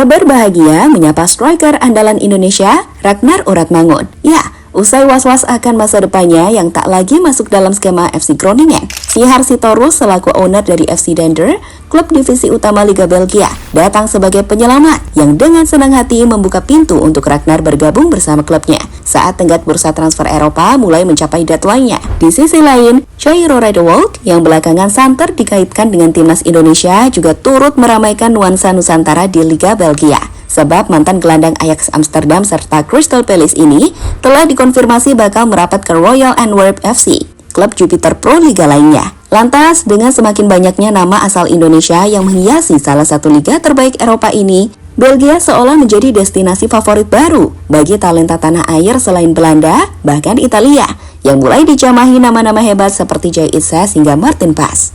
Kabar bahagia menyapa striker andalan Indonesia, Ragnar Oratmangun. Ya, usai was-was akan masa depannya yang tak lagi masuk dalam skema FC Groningen, Siehar Sitorus selaku owner dari FC Dender, klub divisi utama Liga Belgia, datang sebagai penyelamat yang dengan senang hati membuka pintu untuk Ragnar bergabung bersama klubnya saat tenggat bursa transfer Eropa mulai mencapai deadline-nya. Di sisi lain, Chairo Redewoldt yang belakangan santer dikaitkan dengan timnas Indonesia juga turut meramaikan nuansa Nusantara di Liga Belgia. Sebab mantan gelandang Ajax Amsterdam serta Crystal Palace ini telah dikonfirmasi bakal merapat ke Royal Antwerp FC, klub Jupiter Pro Liga lainnya. Lantas, dengan semakin banyaknya nama asal Indonesia yang menghiasi salah satu liga terbaik Eropa ini, Belgia seolah menjadi destinasi favorit baru bagi talenta tanah air selain Belanda, bahkan Italia, yang mulai dijamahi nama-nama hebat seperti Jay Itzes hingga Martin Paes.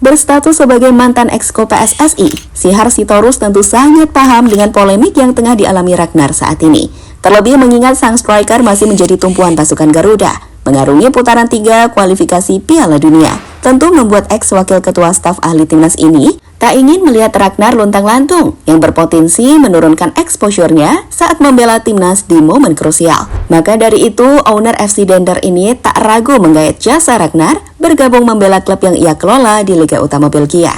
Berstatus sebagai mantan exco PSSI, Siehar Sitorus tentu sangat paham dengan polemik yang tengah dialami Ragnar saat ini. Terlebih mengingat sang striker masih menjadi tumpuan pasukan Garuda, mengarungi putaran 3 kualifikasi Piala Dunia. Tentu membuat ex-wakil ketua staf ahli timnas ini tak ingin melihat Ragnar luntang-lantung yang berpotensi menurunkan exposure-nya saat membela timnas di momen krusial. Maka dari itu, owner FC Dender ini tak ragu menggait jasa Ragnar bergabung membela klub yang ia kelola di Liga Utama Belgia.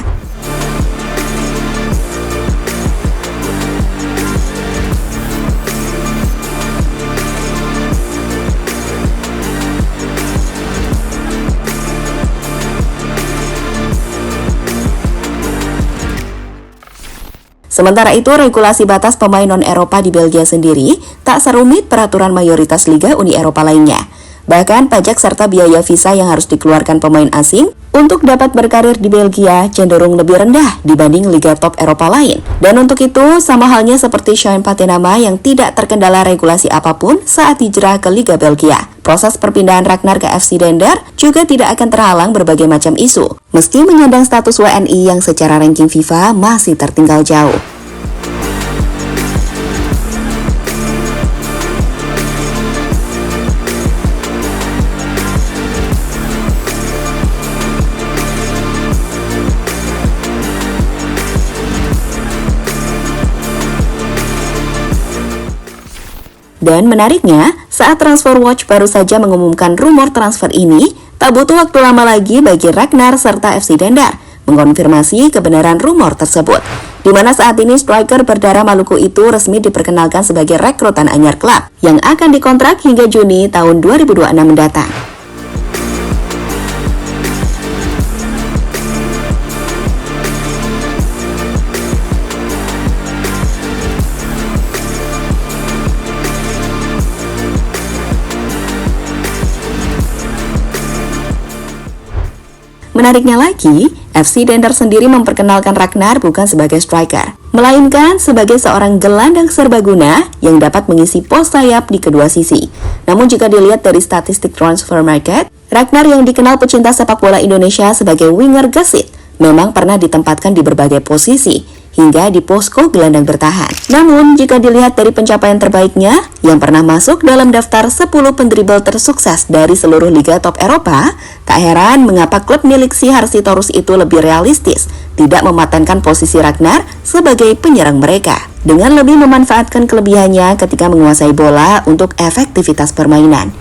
Sementara itu, regulasi batas pemain non-Eropa di Belgia sendiri tak serumit peraturan mayoritas Liga Uni Eropa lainnya. Bahkan pajak serta biaya visa yang harus dikeluarkan pemain asing untuk dapat berkarir di Belgia cenderung lebih rendah dibanding Liga top Eropa lain. Dan untuk itu, sama halnya seperti Sean Patenama yang tidak terkendala regulasi apapun saat hijrah ke Liga Belgia. Proses perpindahan Ragnar ke FC Dender juga tidak akan terhalang berbagai macam isu, meski menyandang status WNI yang secara ranking FIFA masih tertinggal jauh. Dan menariknya, saat Transfer Watch baru saja mengumumkan rumor transfer ini, tak butuh waktu lama lagi bagi Ragnar serta FC Dender mengkonfirmasi kebenaran rumor tersebut. Di mana saat ini striker berdarah Maluku itu resmi diperkenalkan sebagai rekrutan anyar klub yang akan dikontrak hingga Juni tahun 2026 mendatang. Menariknya lagi, FC Dender sendiri memperkenalkan Ragnar bukan sebagai striker, melainkan sebagai seorang gelandang serbaguna yang dapat mengisi pos sayap di kedua sisi. Namun jika dilihat dari statistik transfer market, Ragnar yang dikenal pecinta sepak bola Indonesia sebagai winger gesit, memang pernah ditempatkan di berbagai posisi, hingga di posko gelandang bertahan. Namun, jika dilihat dari pencapaian terbaiknya, yang pernah masuk dalam daftar 10 pendribel tersukses dari seluruh liga top Eropa, tak heran mengapa klub milik Siehar Sitorus itu lebih realistis, tidak mematenkan posisi Ragnar sebagai penyerang mereka, dengan lebih memanfaatkan kelebihannya ketika menguasai bola untuk efektivitas permainan.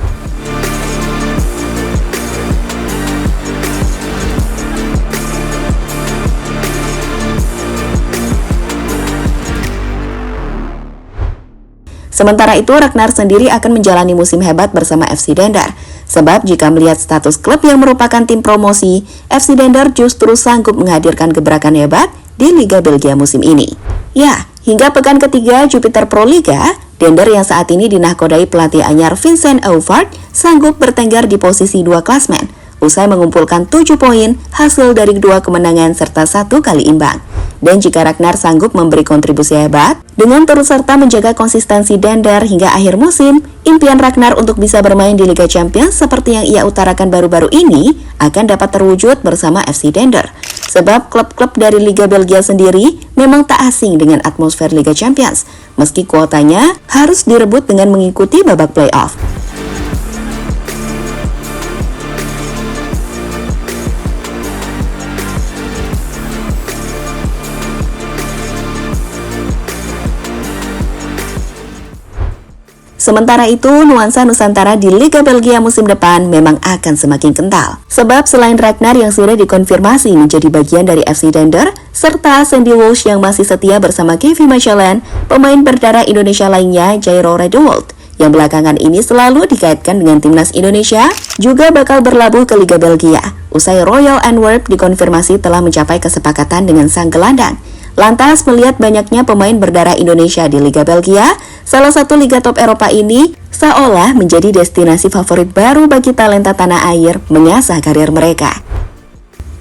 Sementara itu, Ragnar sendiri akan menjalani musim hebat bersama FC Dender. Sebab jika melihat status klub yang merupakan tim promosi, FC Dender justru sanggup menghadirkan gebrakan hebat di Liga Belgia musim ini. Ya, hingga pekan ketiga Jupiter Pro Liga, Dender yang saat ini dinahkodai pelatih anyar Vincent Euvaert sanggup bertengger di posisi 2 klasmen, usai mengumpulkan 7 poin hasil dari 2 kemenangan serta 1 kali imbang. Dan jika Ragnar sanggup memberi kontribusi hebat, dengan terus serta menjaga konsistensi Dender hingga akhir musim, impian Ragnar untuk bisa bermain di Liga Champions seperti yang ia utarakan baru-baru ini akan dapat terwujud bersama FC Dender. Sebab klub-klub dari Liga Belgia sendiri memang tak asing dengan atmosfer Liga Champions, meski kuotanya harus direbut dengan mengikuti babak playoff. Sementara itu, nuansa Nusantara di Liga Belgia musim depan memang akan semakin kental. Sebab selain Ragnar yang sudah dikonfirmasi menjadi bagian dari FC Dender, serta Sandy Walsh yang masih setia bersama Kevin Mechelen, pemain berdarah Indonesia lainnya Jairo Radewold, yang belakangan ini selalu dikaitkan dengan timnas Indonesia, juga bakal berlabuh ke Liga Belgia. Usai Royal Antwerp dikonfirmasi telah mencapai kesepakatan dengan sang gelandang. Lantas, melihat banyaknya pemain berdarah Indonesia di Liga Belgia, salah satu liga top Eropa ini seolah menjadi destinasi favorit baru bagi talenta tanah air mengasah karir mereka.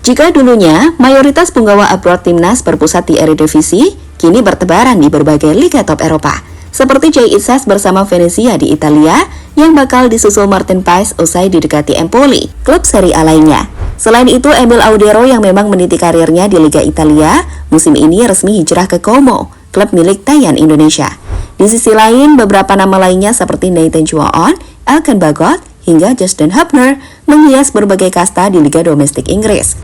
Jika dulunya mayoritas penggawa abroad timnas berpusat di Eredivisie, kini bertebaran di berbagai liga top Eropa, seperti Jay Isas bersama Venezia di Italia, yang bakal disusul Martin Paes usai didekati Empoli, klub Serie A lainnya. Selain itu, Emil Audero yang memang meniti karirnya di Liga Italia, musim ini resmi hijrah ke Como, klub milik Tayan Indonesia. Di sisi lain, beberapa nama lainnya seperti Nathan Juaon, Elkan Bagot, hingga Justin Hubner menghias berbagai kasta di Liga Domestik Inggris.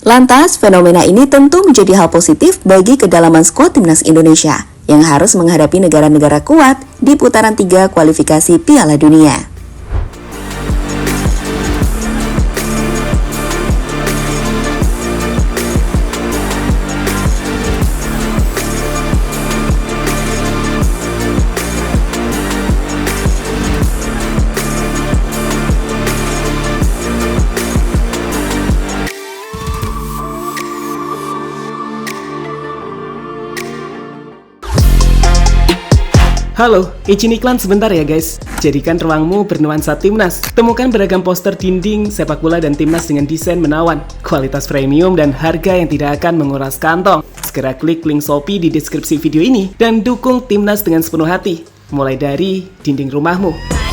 Lantas, fenomena ini tentu menjadi hal positif bagi kedalaman skuad timnas Indonesia yang harus menghadapi negara-negara kuat di putaran 3 kualifikasi Piala Dunia. Halo, izin iklan sebentar ya guys. Jadikan ruangmu bernuansa timnas. Temukan beragam poster dinding, sepak bola dan timnas dengan desain menawan, kualitas premium dan harga yang tidak akan menguras kantong. Segera klik link Shopee di deskripsi video ini dan dukung timnas dengan sepenuh hati. Mulai dari dinding rumahmu.